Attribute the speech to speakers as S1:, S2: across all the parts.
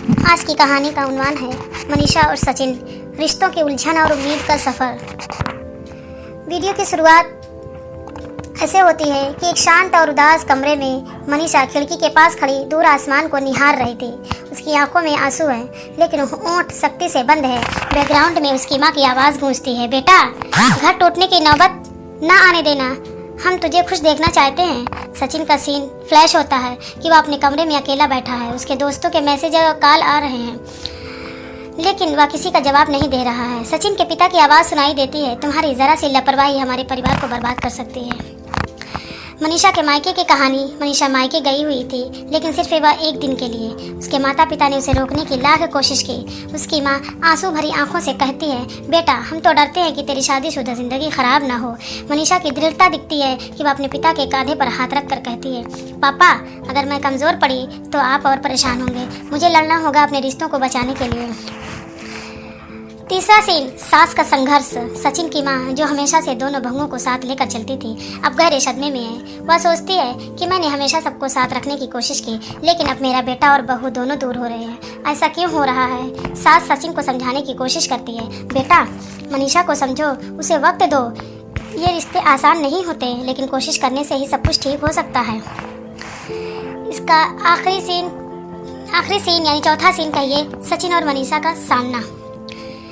S1: आज की कहानी का उन्वान है मनीषा और सचिन, रिश्तों की उलझन और उम्मीद का सफ़र। वीडियो की शुरुआत ऐसे होती है कि एक शांत और उदास कमरे में मनीषा खिड़की के पास खड़ी दूर आसमान को निहार रही थी। उसकी आंखों में आंसू हैं, लेकिन होंठ सख्ती से बंद है। बैकग्राउंड में उसकी माँ की आवाज़ गूंजती है, बेटा घर टूटने की नौबत ना आने देना, हम तुझे खुश देखना चाहते हैं। सचिन का सीन फ्लैश होता है कि वह अपने कमरे में अकेला बैठा है। उसके दोस्तों के मैसेज और कॉल आ रहे हैं, लेकिन वह किसी का जवाब नहीं दे रहा है। सचिन के पिता की आवाज़ सुनाई देती है, तुम्हारी ज़रा सी लापरवाही हमारे परिवार को बर्बाद कर सकती है। मनीषा के मायके की कहानी। मनीषा मायके गई हुई थी, लेकिन सिर्फ वह एक दिन के लिए। उसके माता पिता ने उसे रोकने की लाख कोशिश की। उसकी माँ आंसू भरी आंखों से कहती है, बेटा हम तो डरते हैं कि तेरी शादीशुदा ज़िंदगी खराब ना हो। मनीषा की दृढ़ता दिखती है कि वह अपने पिता के कांधे पर हाथ रख कर कहती है, पापा अगर मैं कमज़ोर पड़ी तो आप और परेशान होंगे। मुझे लड़ना होगा अपने रिश्तों को बचाने के लिए। तीसरा सीन, सास का संघर्ष। सचिन की माँ, जो हमेशा से दोनों बहुओं को साथ लेकर चलती थी, अब गहरे सदमे में है। वह सोचती है कि मैंने हमेशा सबको साथ रखने की कोशिश की, लेकिन अब मेरा बेटा और बहू दोनों दूर हो रहे हैं। ऐसा क्यों हो रहा है? सास सचिन को समझाने की कोशिश करती है, बेटा मनीषा को समझो, उसे वक्त दो। ये रिश्ते आसान नहीं होते, लेकिन कोशिश करने से ही सब कुछ ठीक हो सकता है। इसका आखिरी सीन यानी चौथा सीन कहिए, सचिन और मनीषा का सामना।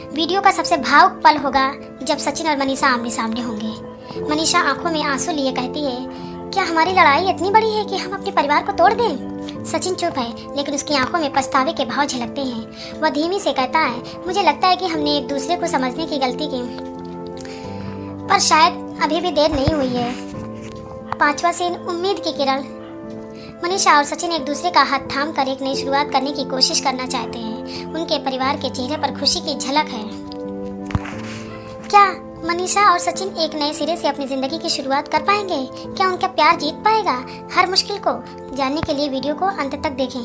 S1: वीडियो का सबसे भावुक पल होगा जब सचिन और मनीषा आमने सामने होंगे। मनीषा आंखों में आंसू लिए कहती है, क्या हमारी लड़ाई इतनी बड़ी है कि हम अपने परिवार को तोड़ दें? सचिन चुप है, लेकिन उसकी आंखों में पछतावे के भाव झलकते हैं। वह धीमी से कहता है, मुझे लगता है कि हमने एक दूसरे को समझने की गलती की, पर शायद अभी भी देर नहीं हुई है। पांचवा सीन, उम्मीद की किरण। मनीषा और सचिन एक दूसरे का हाथ थाम कर एक नई शुरुआत करने की कोशिश करना चाहते हैं। उनके परिवार के चेहरे पर खुशी की झलक है। क्या मनीषा और सचिन एक नए सिरे से अपनी जिंदगी की शुरुआत कर पाएंगे? क्या उनका प्यार जीत पाएगा? हर मुश्किल को जानने के लिए वीडियो को अंत तक देखें।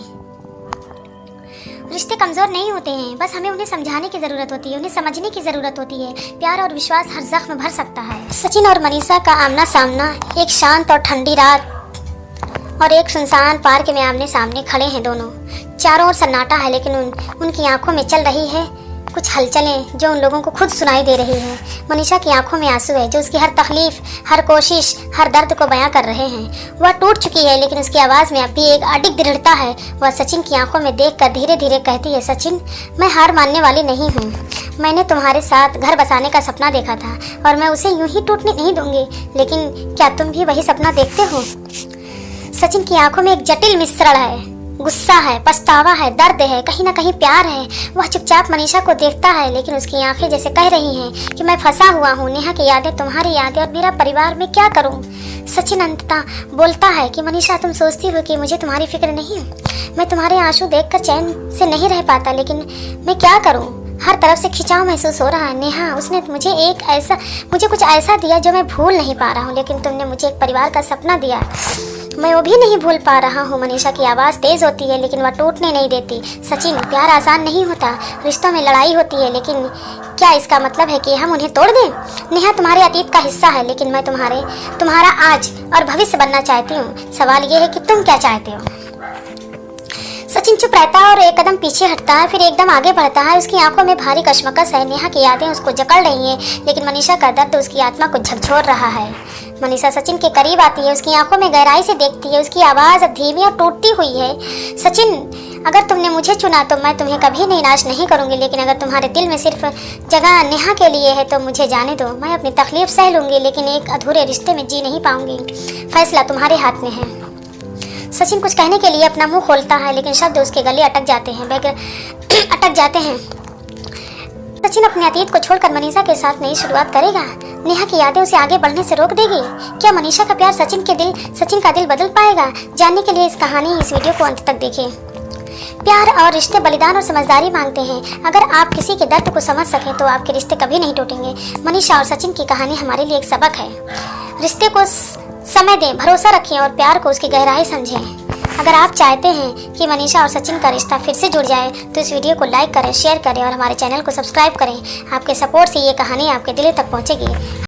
S1: रिश्ते कमजोर नहीं होते हैं, बस हमें उन्हें समझाने की जरूरत होती है, उन्हें समझने की जरूरत होती है। प्यार और विश्वास हर जख्म भर सकता है। सचिन और मनीषा का आमना सामना। एक शांत और ठंडी रात और एक सुनसान पार्क में आमने सामने खड़े हैं दोनों। चारों ओर सन्नाटा है, लेकिन उनकी आंखों में चल रही है कुछ हलचलें जो उन लोगों को खुद सुनाई दे रही हैं। मनीषा की आंखों में आंसू है, जो उसकी हर तकलीफ, हर कोशिश, हर दर्द को बयां कर रहे हैं। वह टूट चुकी है, लेकिन उसकी आवाज़ में अब भी एक अडिग दृढ़ता है। वह सचिन की आंखों में देखकर धीरे धीरे कहती है, सचिन मैं हार मानने वाली नहीं हूँ। मैंने तुम्हारे साथ घर बसाने का सपना देखा था और मैं उसे यूं ही टूटने नहीं दूंगी, लेकिन क्या तुम भी वही सपना देखते हो? सचिन की आंखों में एक जटिल मिश्रण है, गुस्सा है, पछतावा है, दर्द है, कहीं ना कहीं प्यार है। वह चुपचाप मनीषा को देखता है, लेकिन उसकी आंखें जैसे कह रही हैं कि मैं फंसा हुआ हूँ। नेहा की यादें, तुम्हारी यादें और मेरा परिवार, में क्या करूँ? सचिन अंततः बोलता है कि मनीषा तुम सोचती हो कि मुझे तुम्हारी फिक्र नहीं? मैं तुम्हारे आंसू देखकर चैन से नहीं रह पाता, लेकिन मैं क्या करूँ? हर तरफ से खिंचाव महसूस हो रहा है। नेहा, उसने मुझे कुछ ऐसा दिया जो मैं भूल नहीं पा रहा हूँ, लेकिन तुमने मुझे एक परिवार का सपना दिया, मैं वो भी नहीं भूल पा रहा हूँ। मनीषा की आवाज़ तेज होती है, लेकिन वह टूटने नहीं देती। सचिन, प्यार आसान नहीं होता, रिश्तों में लड़ाई होती है, लेकिन क्या इसका मतलब है कि हम उन्हें तोड़ दें? नेहा तुम्हारे अतीत का हिस्सा है, लेकिन मैं तुम्हारा आज और भविष्य बनना चाहती हूँ। सवाल ये है कि तुम क्या चाहते हो? सचिन चुप रहता है और एक कदम पीछे हटता है, फिर एकदम आगे बढ़ता है। उसकी आंखों में भारी कशमकश है। नेहा की यादें उसको जकड़ रही हैं, लेकिन मनीषा का दर्द उसकी आत्मा को झकझोर रहा है। मनीषा सचिन के करीब आती है, उसकी आंखों में गहराई से देखती है। उसकी आवाज़ अब धीमी और टूटती हुई है, सचिन अगर तुमने मुझे चुना तो मैं तुम्हें कभी निराश नहीं करूंगी, लेकिन अगर तुम्हारे दिल में सिर्फ जगह नेहा के लिए है तो मुझे जाने दो। मैं अपनी तकलीफ सह लूंगी, लेकिन एक अधूरे रिश्ते में जी नहीं पाऊंगी। फैसला तुम्हारे हाथ में है। सचिन कुछ कहने के लिए अपना मुंह खोलता है, लेकिन शब्द उसके गले अटक जाते हैं। सचिन अपने अतीत को छोड़कर मनीषा के साथ नई शुरुआत करेगा। नेहा की यादें उसे आगे बढ़ने से रोक देगी। क्या मनीषा का प्यार सचिन का दिल बदल पाएगा? जानने के लिए इस वीडियो को अंत तक देखें। प्यार और रिश्ते बलिदान और समझदारी मांगते हैं। अगर आप किसी के दर्द को समझ सकें तो आपके रिश्ते कभी नहीं टूटेंगे। मनीषा और सचिन की कहानी हमारे लिए एक सबक है। रिश्ते को समय दें, भरोसा रखें और प्यार को उसकी गहराई समझें। अगर आप चाहते हैं कि मनीषा और सचिन का रिश्ता फिर से जुड़ जाए तो इस वीडियो को लाइक करें, शेयर करें और हमारे चैनल को सब्सक्राइब करें। आपके सपोर्ट से ये कहानी आपके दिल तक पहुंचेगी।